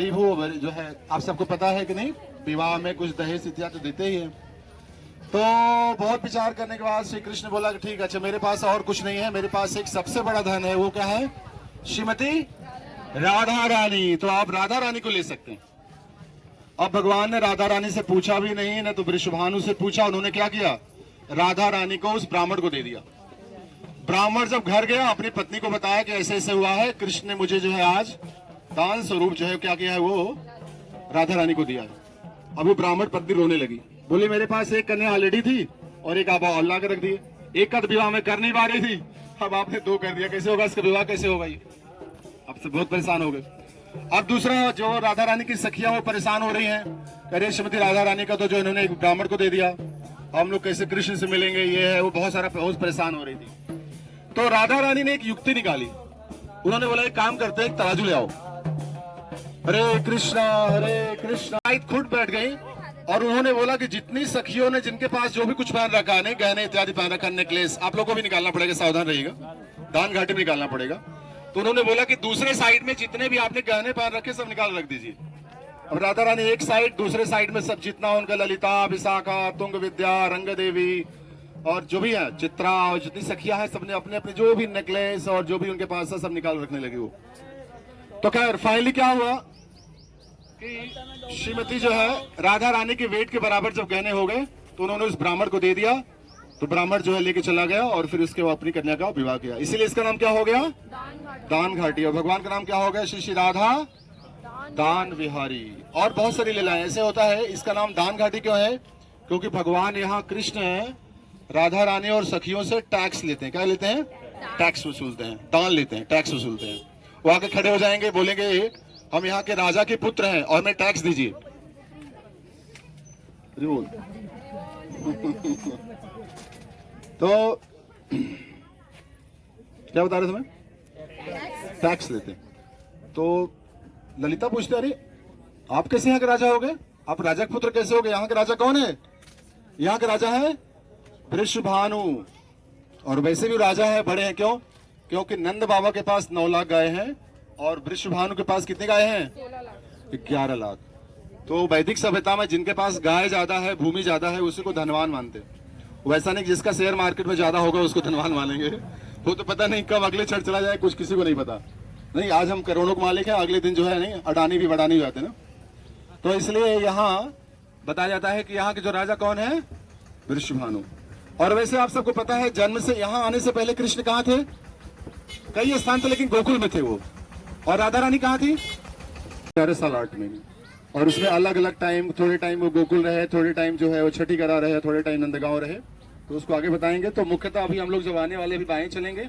गरीब हो जो है, आप सबको पता है कि नहीं, विवाह में कुछ दहेज इत्यादि तो देते ही है। तो बहुत विचार करने के बाद श्री कृष्ण बोला कि ठीक है, अच्छा मेरे पास और कुछ नहीं है, मेरे पास एक सबसे बड़ा धन है, वो क्या है? श्रीमती राधा रानी। तो आप राधा रानी को ले सकते हैं। अब भगवान ने राधा रानी से पूछा भी नहीं, ना तो वृषभानु से पूछा। उन्होंने क्या किया? राधा रानी को उस ब्राह्मण को दे दिया। ब्राह्मण जब घर गया, अपनी पत्नी को बताया कि ऐसे ऐसे हुआ है, कृष्ण ने मुझे जो है आज दान स्वरूप जो है क्या किया है, वो राधा रानी को दिया है। अब वो ब्राह्मण पत्नी रोने लगी, बोले मेरे पास एक कन्या ऑलरेडी थी और एक आप और ला के रख दिए। एक का तो विवाह में कर नहीं पा रही थी, अब आपने दो कर दिया, कैसे होगा इसका विवाह, कैसे होगा ये? अब से बहुत परेशान हो गए। अब दूसरा जो राधा रानी की सखियां वो परेशान हो रही हैं, अरे श्रीमती राधा रानी का तो जो इन्होंने एक ब्राह्मण को दे दिया, हम लोग कैसे कृष्ण से मिलेंगे, ये है वो, बहुत परेशान हो रही थी। तो राधा रानी ने एक युक्ति निकाली। उन्होंने बोला एक काम करते, एक तराजू ले आओ, हरे कृष्णा खुद बैठ गई और उन्होंने बोला कि जितनी सखियों ने जिनके पास जो भी कुछ पहन रखा है, गहने इत्यादि पहन रखा, नेकलेस, आप लोगों को भी निकालना पड़ेगा, सावधान रहिएगा, दान घाटी में निकालना पड़ेगा। तो उन्होंने बोला कि दूसरे साइड में जितने भी आपने गहने पहन रखे सब निकाल रख दीजिए। अब राधा रानी एक साइड, दूसरे साइड में सब जितना उनका ललिता, विशाखा, तुंग विद्या, रंग देवी और जो भी है, चित्रा और जितनी सखियां हैं, सबने अपने अपने जो भी नेकलेस और जो भी उनके पास है सब निकाल रखने लगे वो। तो खैर फाइनली क्या हुआ कि श्रीमती जो है राधा रानी के वेट के बराबर जब गहने हो गए तो उन्होंने उस ब्राह्मण को दे दिया। तो ब्राह्मण जो है लेके चला गया और फिर उसके बाद अपनी कन्या का विवाह किया। इसीलिए इसका नाम क्या हो गया? दान घाटी। और भगवान का नाम क्या हो गया? श्री श्री राधा दान विहारी। और बहुत सारी लीलाएं ऐसे होता है। इसका नाम दान घाटी क्यों है? क्योंकि भगवान यहाँ कृष्ण है, राधा रानी और सखियों से टैक्स लेते हैं। क्या लेते हैं? टैक्स वसूलते हैं, दान लेते हैं, टैक्स वसूलते हैं। वो आके खड़े हो जाएंगे, बोलेंगे हम यहाँ के राजा के पुत्र हैं और हमें टैक्स दीजिए। तो क्या बता रहे थे मैं? टैक्स लेते हैं। तो ललिता पूछते अरे आप कैसे यहाँ के राजा हो गए? आप राजा के पुत्र कैसे हो गए? यहाँ के राजा कौन है? यहाँ के राजा है वृषभानु। और वैसे भी राजा है, बड़े हैं। क्यों? क्योंकि नंद बाबा के पास 9 लाख गाय हैं और वृषभानु के पास कितने गाय हैं? 11 लाख। तो वैदिक सभ्यता में जिनके पास गाय ज्यादा है, भूमि ज्यादा है, उसी को धनवान मानते हैं। वैसा नहीं जिसका शेयर मार्केट में ज्यादा होगा उसको धनवान मानेंगे। वो तो पता नहीं कब अगले क्षण चला जाए, कुछ किसी को नहीं पता। नहीं, आज हम करोड़ों के मालिक हैं, अगले दिन जो है नहीं अडानी भी बड़ानी हो जाते ना। तो इसलिए यहाँ बताया जाता है कि यहाँ के जो राजा कौन है? वृषभानु। और वैसे आप सबको पता है जन्म से यहाँ आने से पहले कृष्ण कहाँ थे? कई स्थान थे लेकिन गोकुल में थे वो। और राधा रानी कहाँ थी? 11 साल 8 महीने। और उसमें अलग अलग टाइम, थोड़े टाइम वो गोकुल रहे, थोड़े टाइम जो है वो छठी करा रहे, थोड़े टाइम नंदगांव रहे। तो उसको आगे बताएंगे। तो मुख्यतः अभी हम लोग जब आने वाले अभी बाएं चलेंगे